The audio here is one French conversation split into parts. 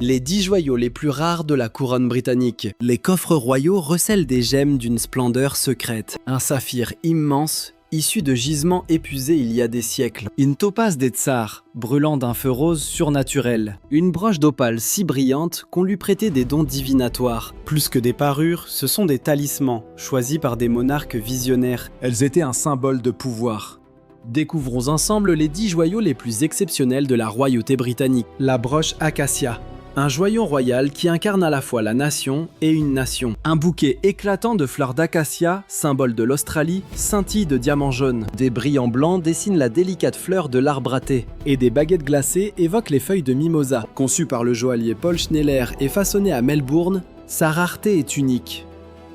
Les 10 joyaux les plus rares de la couronne britannique. Les coffres royaux recèlent des gemmes d'une splendeur secrète. Un saphir immense, issu de gisements épuisés il y a des siècles. Une topaze des tsars, brûlant d'un feu rose surnaturel. Une broche d'opale si brillante qu'on lui prêtait des dons divinatoires. Plus que des parures, ce sont des talismans, choisis par des monarques visionnaires. Elles étaient un symbole de pouvoir. Découvrons ensemble les 10 joyaux les plus exceptionnels de la royauté britannique. La broche Acacia. Un joyau royal qui incarne à la fois la nation et une nation. Un bouquet éclatant de fleurs d'acacia, symbole de l'Australie, scintille de diamants jaunes. Des brillants blancs dessinent la délicate fleur de l'arbre à thé. Et des baguettes glacées évoquent les feuilles de mimosa. Conçues par le joaillier Paul Schneller et façonnées à Melbourne, sa rareté est unique.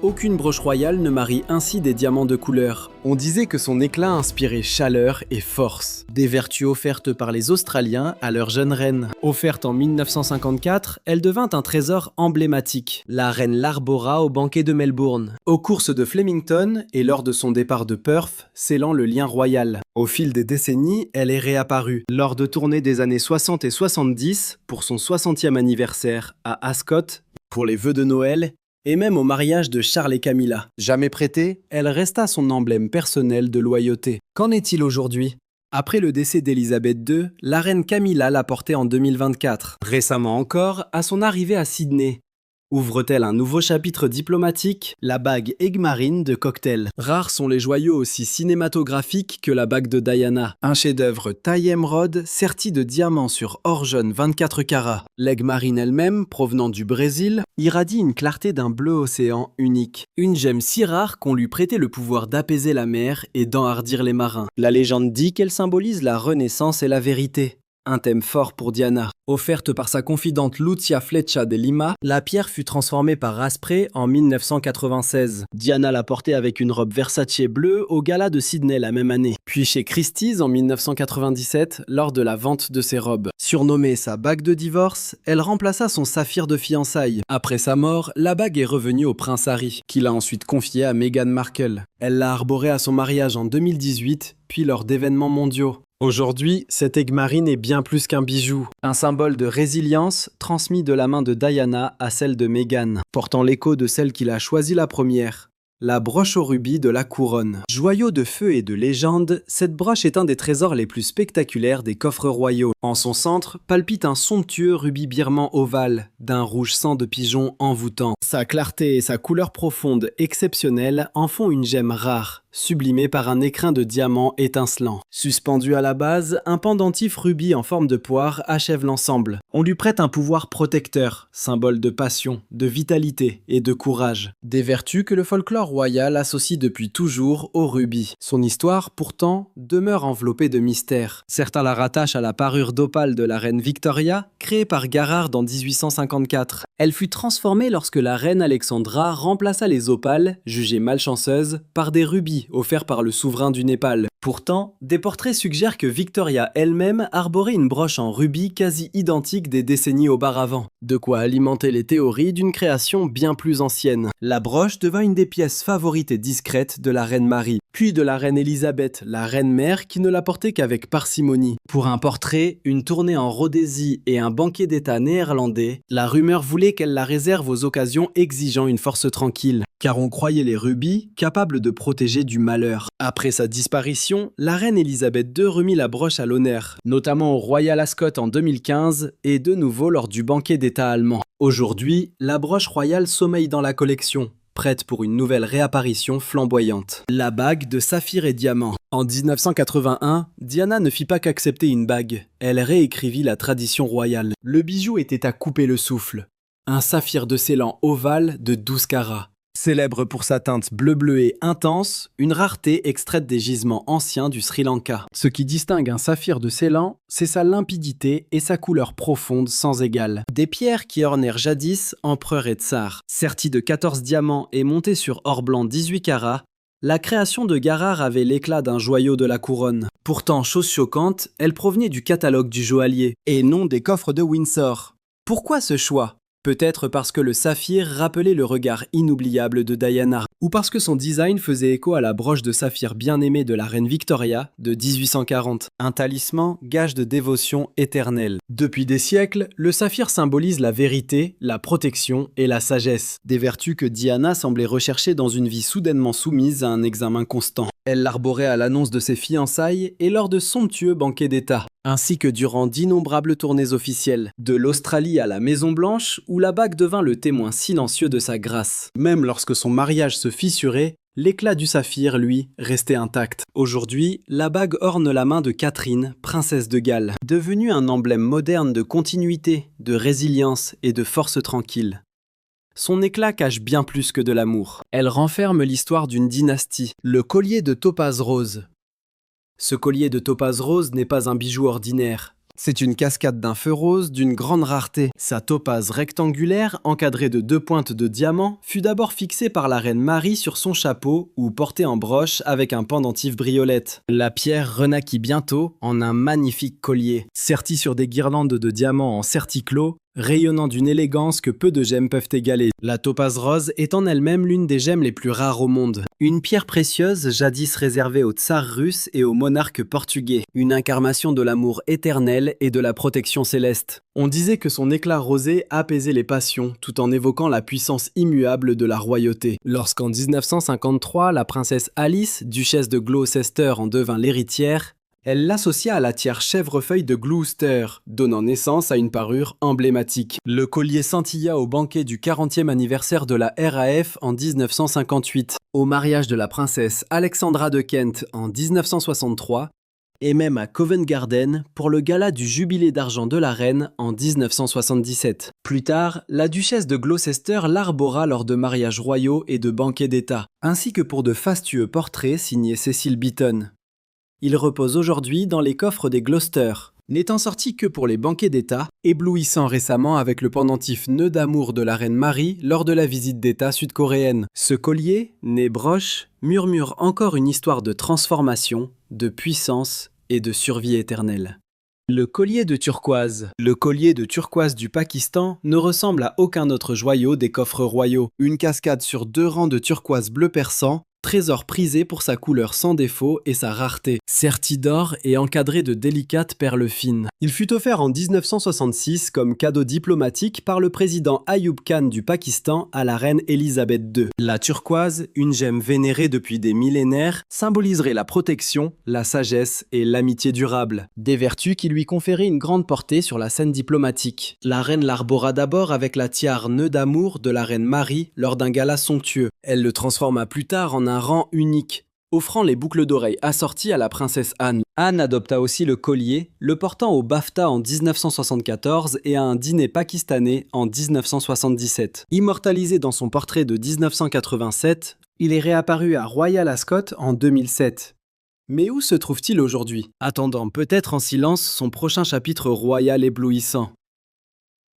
Aucune broche royale ne marie ainsi des diamants de couleur. On disait que son éclat inspirait chaleur et force. Des vertus offertes par les Australiens à leur jeune reine. Offerte en 1954, elle devint un trésor emblématique. La reine l'arbora au banquet de Melbourne, aux courses de Flemington et lors de son départ de Perth, scellant le lien royal. Au fil des décennies, elle est réapparue. Lors de tournées des années 60 et 70, pour son 60e anniversaire à Ascot, pour les vœux de Noël, et même au mariage de Charles et Camilla. Jamais prêtée, elle resta son emblème personnel de loyauté. Qu'en est-il aujourd'hui ? Après le décès d'Élisabeth II, la reine Camilla l'a portée en 2024. Récemment encore, à son arrivée à Sydney. Ouvre-t-elle un nouveau chapitre diplomatique ? La bague Egmarine de Cocktail. Rares sont les joyaux aussi cinématographiques que la bague de Diana. Un chef-d'œuvre taille émeraude serti de diamants sur or jaune 24 carats. L'Egmarine elle-même, provenant du Brésil, irradie une clarté d'un bleu océan unique. Une gemme si rare qu'on lui prêtait le pouvoir d'apaiser la mer et d'enhardir les marins. La légende dit qu'elle symbolise la renaissance et la vérité. Un thème fort pour Diana. Offerte par sa confidente Lucia Flecha de Lima, la pierre fut transformée par Asprey en 1996. Diana l'a portée avec une robe Versace bleue au gala de Sydney la même année. Puis chez Christie's en 1997 lors de la vente de ses robes. Surnommée sa bague de divorce, elle remplaça son saphir de fiançailles. Après sa mort, la bague est revenue au prince Harry, qui l'a ensuite confiée à Meghan Markle. Elle l'a arborée à son mariage en 2018, puis lors d'événements mondiaux. Aujourd'hui, cette Egmarine est bien plus qu'un bijou, un symbole de résilience transmis de la main de Diana à celle de Meghan, portant l'écho de celle qui l'a choisi la première. La broche au rubis de la couronne. Joyau de feu et de légende, cette broche est un des trésors les plus spectaculaires des coffres royaux. En son centre, palpite un somptueux rubis birman ovale, d'un rouge sang de pigeon envoûtant. Sa clarté et sa couleur profonde exceptionnelle en font une gemme rare, sublimée par un écrin de diamant étincelant. Suspendu à la base, un pendentif rubis en forme de poire achève l'ensemble. On lui prête un pouvoir protecteur, symbole de passion, de vitalité et de courage. Des vertus que le folklore royal associe depuis toujours au rubis. Son histoire, pourtant, demeure enveloppée de mystères. Certains la rattachent à la parure d'opale de la reine Victoria, créée par Garrard en 1854. Elle fut transformée lorsque la reine Alexandra remplaça les opales, jugées malchanceuses, par des rubis offerts par le souverain du Népal. Pourtant, des portraits suggèrent que Victoria elle-même arborait une broche en rubis quasi identique des décennies auparavant. De quoi alimenter les théories d'une création bien plus ancienne. La broche devint une des pièces favorites et discrètes de la reine Marie, puis de la reine Élisabeth, la reine-mère qui ne la portait qu'avec parcimonie. Pour un portrait, une tournée en Rhodésie et un banquet d'état néerlandais, la rumeur voulait qu'elle la réserve aux occasions exigeant une force tranquille, car on croyait les rubis capables de protéger du malheur. Après sa disparition, la reine Élisabeth II remit la broche à l'honneur, notamment au Royal Ascot en 2015 et de nouveau lors du banquet d'état allemand. Aujourd'hui, la broche royale sommeille dans la collection, prête pour une nouvelle réapparition flamboyante. La bague de saphir et diamant. En 1981, Diana ne fit pas qu'accepter une bague, elle réécrivit la tradition royale. Le bijou était à couper le souffle. Un saphir de Ceylan ovale de 12 carats. Célèbre pour sa teinte bleu-bleuée intense, une rareté extraite des gisements anciens du Sri Lanka. Ce qui distingue un saphir de Ceylan, c'est sa limpidité et sa couleur profonde sans égale. Des pierres qui ornèrent jadis empereurs et tsars. Serties de 14 diamants et montées sur or blanc 18 carats, la création de Garrard avait l'éclat d'un joyau de la couronne. Pourtant, chose choquante, elle provenait du catalogue du joaillier, et non des coffres de Windsor. Pourquoi ce choix ? Peut-être parce que le saphir rappelait le regard inoubliable de Diana, ou parce que son design faisait écho à la broche de saphir bien-aimée de la reine Victoria de 1840. Un talisman, gage de dévotion éternelle. Depuis des siècles, le saphir symbolise la vérité, la protection et la sagesse. Des vertus que Diana semblait rechercher dans une vie soudainement soumise à un examen constant. Elle l'arborait à l'annonce de ses fiançailles et lors de somptueux banquets d'État, ainsi que durant d'innombrables tournées officielles, de l'Australie à la Maison-Blanche, où la bague devint le témoin silencieux de sa grâce. Même lorsque son mariage se fissurait, l'éclat du saphir, lui, restait intact. Aujourd'hui, la bague orne la main de Catherine, princesse de Galles, devenue un emblème moderne de continuité, de résilience et de force tranquille. Son éclat cache bien plus que de l'amour. Elle renferme l'histoire d'une dynastie, le collier de topaze rose. Ce collier de topaze rose n'est pas un bijou ordinaire. C'est une cascade d'un feu rose d'une grande rareté. Sa topaze rectangulaire, encadrée de 2 pointes de diamant, fut d'abord fixée par la reine Marie sur son chapeau ou portée en broche avec un pendentif briolette. La pierre renaquit bientôt en un magnifique collier, serti sur des guirlandes de diamants en certiclos, rayonnant d'une élégance que peu de gemmes peuvent égaler. La topaze rose est en elle-même l'une des gemmes les plus rares au monde. Une pierre précieuse jadis réservée aux tsars russes et aux monarques portugais. Une incarnation de l'amour éternel et de la protection céleste. On disait que son éclat rosé apaisait les passions tout en évoquant la puissance immuable de la royauté. Lorsqu'en 1953, la princesse Alice, duchesse de Gloucester, en devint l'héritière, elle l'associa à la tiare chèvrefeuille de Gloucester, donnant naissance à une parure emblématique. Le collier scintilla au banquet du 40e anniversaire de la RAF en 1958, au mariage de la princesse Alexandra de Kent en 1963, et même à Covent Garden pour le gala du jubilé d'argent de la reine en 1977. Plus tard, la duchesse de Gloucester l'arbora lors de mariages royaux et de banquets d'État, ainsi que pour de fastueux portraits signés Cecil Beaton. Il repose aujourd'hui dans les coffres des Gloucester, n'étant sorti que pour les banquets d'État, éblouissant récemment avec le pendentif nœud d'amour de la reine Marie lors de la visite d'État sud-coréenne. Ce collier, né broche, murmure encore une histoire de transformation, de puissance et de survie éternelle. Le collier de turquoise. Le collier de turquoise du Pakistan ne ressemble à aucun autre joyau des coffres royaux. Une cascade sur 2 rangs de turquoise bleu persan, trésor prisé pour sa couleur sans défaut et sa rareté, serti d'or et encadré de délicates perles fines. Il fut offert en 1966 comme cadeau diplomatique par le président Ayub Khan du Pakistan à la reine Elisabeth II. La turquoise, une gemme vénérée depuis des millénaires, symboliserait la protection, la sagesse et l'amitié durable, des vertus qui lui conféraient une grande portée sur la scène diplomatique. La reine l'arbora d'abord avec la tiare nœud d'amour de la reine Marie lors d'un gala somptueux. Elle le transforma plus tard en un rang unique, offrant les boucles d'oreilles assorties à la princesse Anne. Anne adopta aussi le collier, le portant au BAFTA en 1974 et à un dîner pakistanais en 1977. Immortalisé dans son portrait de 1987, il est réapparu à Royal Ascot en 2007. Mais où se trouve-t-il aujourd'hui, attendant peut-être en silence son prochain chapitre royal éblouissant?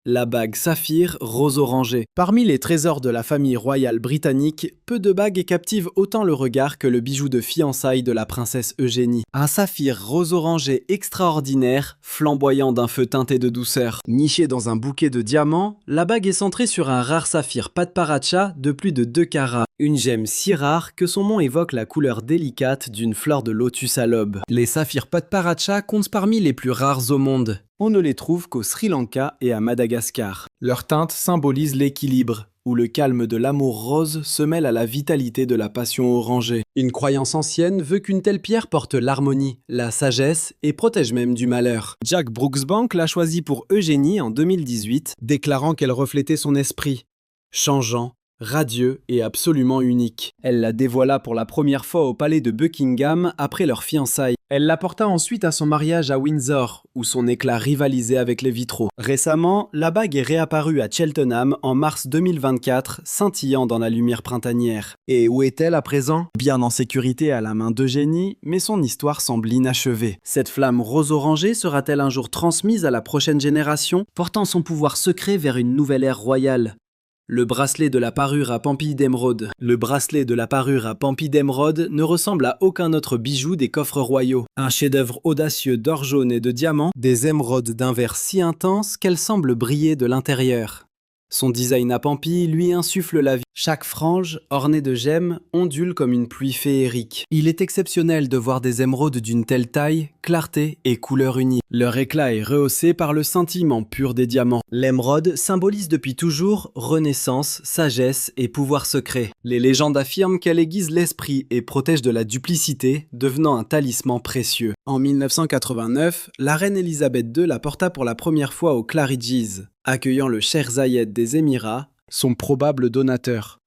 La bague saphir rose orangé. Parmi les trésors de la famille royale britannique, peu de bagues captivent autant le regard que le bijou de fiançailles de la princesse Eugénie. Un saphir rose orangé extraordinaire, flamboyant d'un feu teinté de douceur. Nichée dans un bouquet de diamants, la bague est centrée sur un rare saphir Padparadscha de plus de 2 carats. Une gemme si rare que son nom évoque la couleur délicate d'une fleur de lotus à l'aube. Les saphirs Padparadscha comptent parmi les plus rares au monde. On ne les trouve qu'au Sri Lanka et à Madagascar. Leur teinte symbolise l'équilibre, où le calme de l'amour rose se mêle à la vitalité de la passion orangée. Une croyance ancienne veut qu'une telle pierre porte l'harmonie, la sagesse et protège même du malheur. Jack Brooksbank l'a choisie pour Eugénie en 2018, déclarant qu'elle reflétait son esprit, changeant, radieux et absolument unique. Elle la dévoila pour la première fois au palais de Buckingham après leur fiançailles. Elle la porta ensuite à son mariage à Windsor, où son éclat rivalisait avec les vitraux. Récemment, la bague est réapparue à Cheltenham en mars 2024, scintillant dans la lumière printanière. Et où est-elle à présent? Bien en sécurité à la main d'Eugénie, mais son histoire semble inachevée. Cette flamme rose-orangée sera-t-elle un jour transmise à la prochaine génération, portant son pouvoir secret vers une nouvelle ère royale? Le bracelet de la parure à pampilles d'émeraude. Le bracelet de la parure à pampilles d'émeraude ne ressemble à aucun autre bijou des coffres royaux. Un chef-d'œuvre audacieux d'or jaune et de diamants, des émeraudes d'un vert si intense qu'elles semblent briller de l'intérieur. Son design à Pampi lui insuffle la vie. Chaque frange, ornée de gemmes, ondule comme une pluie féerique. Il est exceptionnel de voir des émeraudes d'une telle taille, clarté et couleur unie. Leur éclat est rehaussé par le scintillement pur des diamants. L'émeraude symbolise depuis toujours renaissance, sagesse et pouvoir secret. Les légendes affirment qu'elle aiguise l'esprit et protège de la duplicité, devenant un talisman précieux. En 1989, la reine Elisabeth II la porta pour la première fois au Claridge's, accueillant le Cheikh Zayed des Émirats, son probable donateur.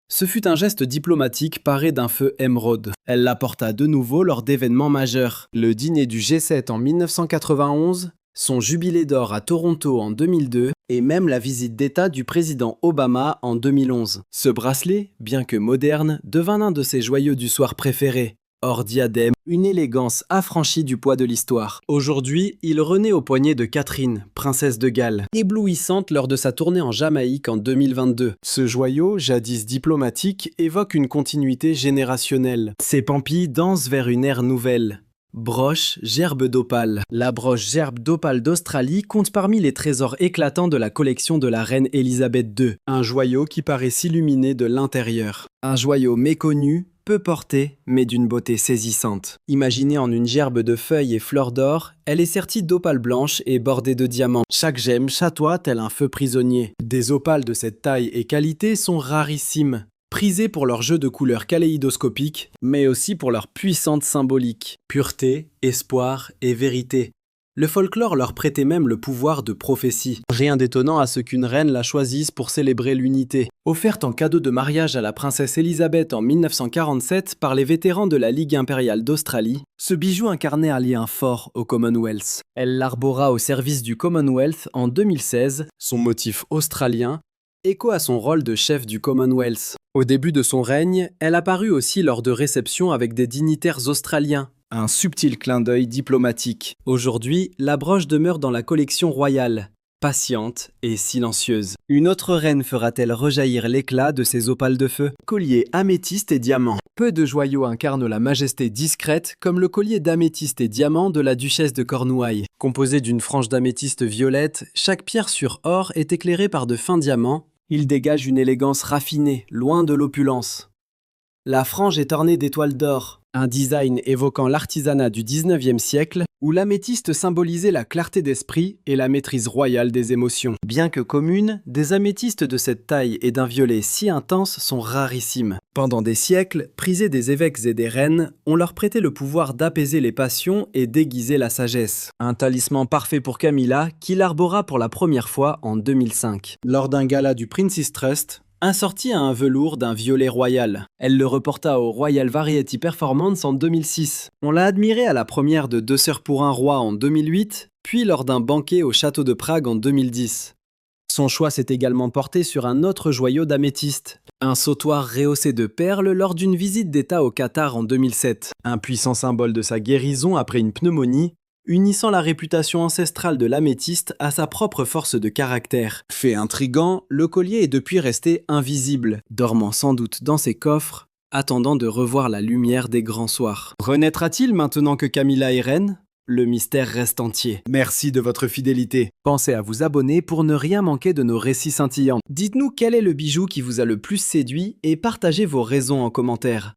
Ce fut un geste diplomatique paré d'un feu émeraude. Elle l'apporta de nouveau lors d'événements majeurs. Le dîner du G7 en 1991, son jubilé d'or à Toronto en 2002 et même la visite d'État du président Obama en 2011. Ce bracelet, bien que moderne, devint l'un de ses joyaux du soir préférés. Hors diadème, une élégance affranchie du poids de l'histoire. Aujourd'hui, il renaît au poignet de Catherine, princesse de Galles, éblouissante lors de sa tournée en Jamaïque en 2022. Ce joyau, jadis diplomatique, évoque une continuité générationnelle. Ses pampilles dansent vers une ère nouvelle. Broche gerbe d'opale. La broche gerbe d'opale d'Australie compte parmi les trésors éclatants de la collection de la reine Elisabeth II. Un joyau qui paraît s'illuminer de l'intérieur. Un joyau méconnu, peu portée, mais d'une beauté saisissante. Imaginée en une gerbe de feuilles et fleurs d'or, elle est sertie d'opales blanches et bordée de diamants. Chaque gemme chatoie tel un feu prisonnier. Des opales de cette taille et qualité sont rarissimes, prisées pour leur jeu de couleurs kaléidoscopiques, mais aussi pour leur puissante symbolique. Pureté, espoir et vérité. Le folklore leur prêtait même le pouvoir de prophétie. Rien d'étonnant à ce qu'une reine la choisisse pour célébrer l'unité. Offerte en cadeau de mariage à la princesse Elisabeth en 1947 par les vétérans de la Ligue impériale d'Australie, ce bijou incarnait un lien fort au Commonwealth. Elle l'arbora au service du Commonwealth en 2016, son motif australien, écho à son rôle de chef du Commonwealth. Au début de son règne, elle apparut aussi lors de réceptions avec des dignitaires australiens. Un subtil clin d'œil diplomatique. Aujourd'hui, la broche demeure dans la collection royale, patiente et silencieuse. Une autre reine fera-t-elle rejaillir l'éclat de ses opales de feu? Collier améthyste et diamant. Peu de joyaux incarnent la majesté discrète comme le collier d'améthyste et diamant de la duchesse de Cornouailles. Composé d'une frange d'améthyste violette, chaque pierre sur or est éclairée par de fins diamants. Il dégage une élégance raffinée, loin de l'opulence. La frange est ornée d'étoiles d'or, un design évoquant l'artisanat du 19e siècle, où l'améthyste symbolisait la clarté d'esprit et la maîtrise royale des émotions. Bien que communes, des améthystes de cette taille et d'un violet si intense sont rarissimes. Pendant des siècles, prisés des évêques et des reines, on leur prêtait le pouvoir d'apaiser les passions et d'aiguiser la sagesse. Un talisman parfait pour Camilla, qui l'arbora pour la première fois en 2005. Lors d'un gala du Prince's Trust, assorti à un velours d'un violet royal. Elle le reporta au Royal Variety Performance en 2006. On l'a admiré à la première de Deux sœurs pour un roi en 2008, puis lors d'un banquet au château de Prague en 2010. Son choix s'est également porté sur un autre joyau d'améthyste, un sautoir rehaussé de perles lors d'une visite d'État au Qatar en 2007. Un puissant symbole de sa guérison après une pneumonie, unissant la réputation ancestrale de l'améthyste à sa propre force de caractère. Fait intrigant, le collier est depuis resté invisible, dormant sans doute dans ses coffres, attendant de revoir la lumière des grands soirs. Renaîtra-t-il maintenant que Camilla est reine? Le mystère reste entier. Merci de votre fidélité. Pensez à vous abonner pour ne rien manquer de nos récits scintillants. Dites-nous quel est le bijou qui vous a le plus séduit et partagez vos raisons en commentaire.